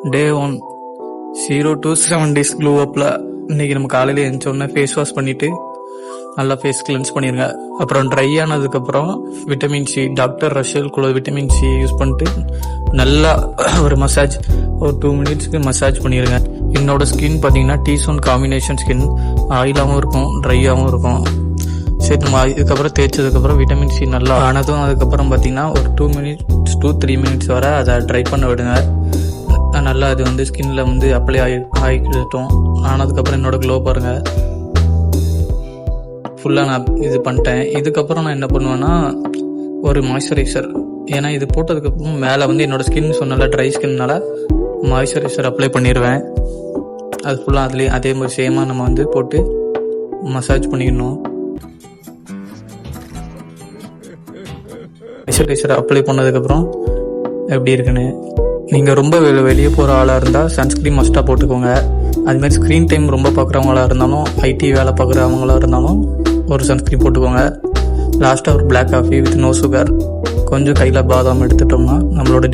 Day 1 0 to 7 days clue அப்பில் இன்றைக்கி நம்ம காலையில் எழுந்தோடனே ஃபேஸ் வாஷ் பண்ணிவிட்டு நல்லா ஃபேஸ் கிளென்ஸ் பண்ணிடுங்க. அப்புறம் ட்ரை ஆனதுக்கப்புறம் விட்டமின் சி, டாக்டர் ரஷல் கூட விட்டமின் சி யூஸ் பண்ணிட்டு நல்லா ஒரு மசாஜ், ஒரு 2 minutesக்கு மசாஜ் பண்ணிடுங்க. என்னோட ஸ்கின் பார்த்தீங்கன்னா டீசோன் காம்பினேஷன் ஸ்கின், ஆயிலாகவும் இருக்கும் ட்ரையாகவும் இருக்கும். சரி, நம்ம இதுக்கப்புறம் தேய்ச்சதுக்கப்புறம் விட்டமின் சி நல்லா ஆனதும் அதுக்கப்புறம் பார்த்தீங்கன்னா ஒரு 2 minutes to 3 minutes வரை அதை ட்ரை பண்ண விடுங்க. நல்லா அது வந்து ஸ்கின்ல வந்து அப்ளை ஆகிக்கிட்டோம். ஆனதுக்கப்புறம் என்னோட க்ளோ பாருங்கள், ஃபுல்லாக நான் இது பண்ணிட்டேன். இதுக்கப்புறம் நான் என்ன பண்ணுவேன்னா ஒரு மாய்ஸ்சரைசர், ஏன்னா இது போட்டதுக்கப்புறம் மேலே வந்து என்னோட ஸ்கின் சொன்னால ட்ரை ஸ்கின்னால மாய்ஸ்சரைசர் அப்ளை பண்ணிடுவேன். அது ஃபுல்லாக அதுலேயே அதே மாதிரி சேமாக நம்ம வந்து போட்டு மசாஜ் பண்ணிக்கணும். மாய்ஸ்சரைசர் அப்ளை பண்ணதுக்கப்புறம் எப்படி இருக்குன்னு, நீங்கள் ரொம்ப வெளியே போகிற ஆளாக இருந்தால் சன்ஸ்க்ரீன் மஸ்ட்டாக போட்டுக்கோங்க. அதுமாதிரி ஸ்க்ரீன் டைம் ரொம்ப பார்க்குறவங்களா இருந்தாலும், ஐடி வேலை பார்க்குறவங்களா இருந்தாலும் ஒரு சன்ஸ்க்ரீன் போட்டுக்கோங்க. லாஸ்ட்டாக ஒரு black coffee with no sugar, கொஞ்சம் கையில் பாதாம் எடுத்துட்டோம்னா நம்மளோட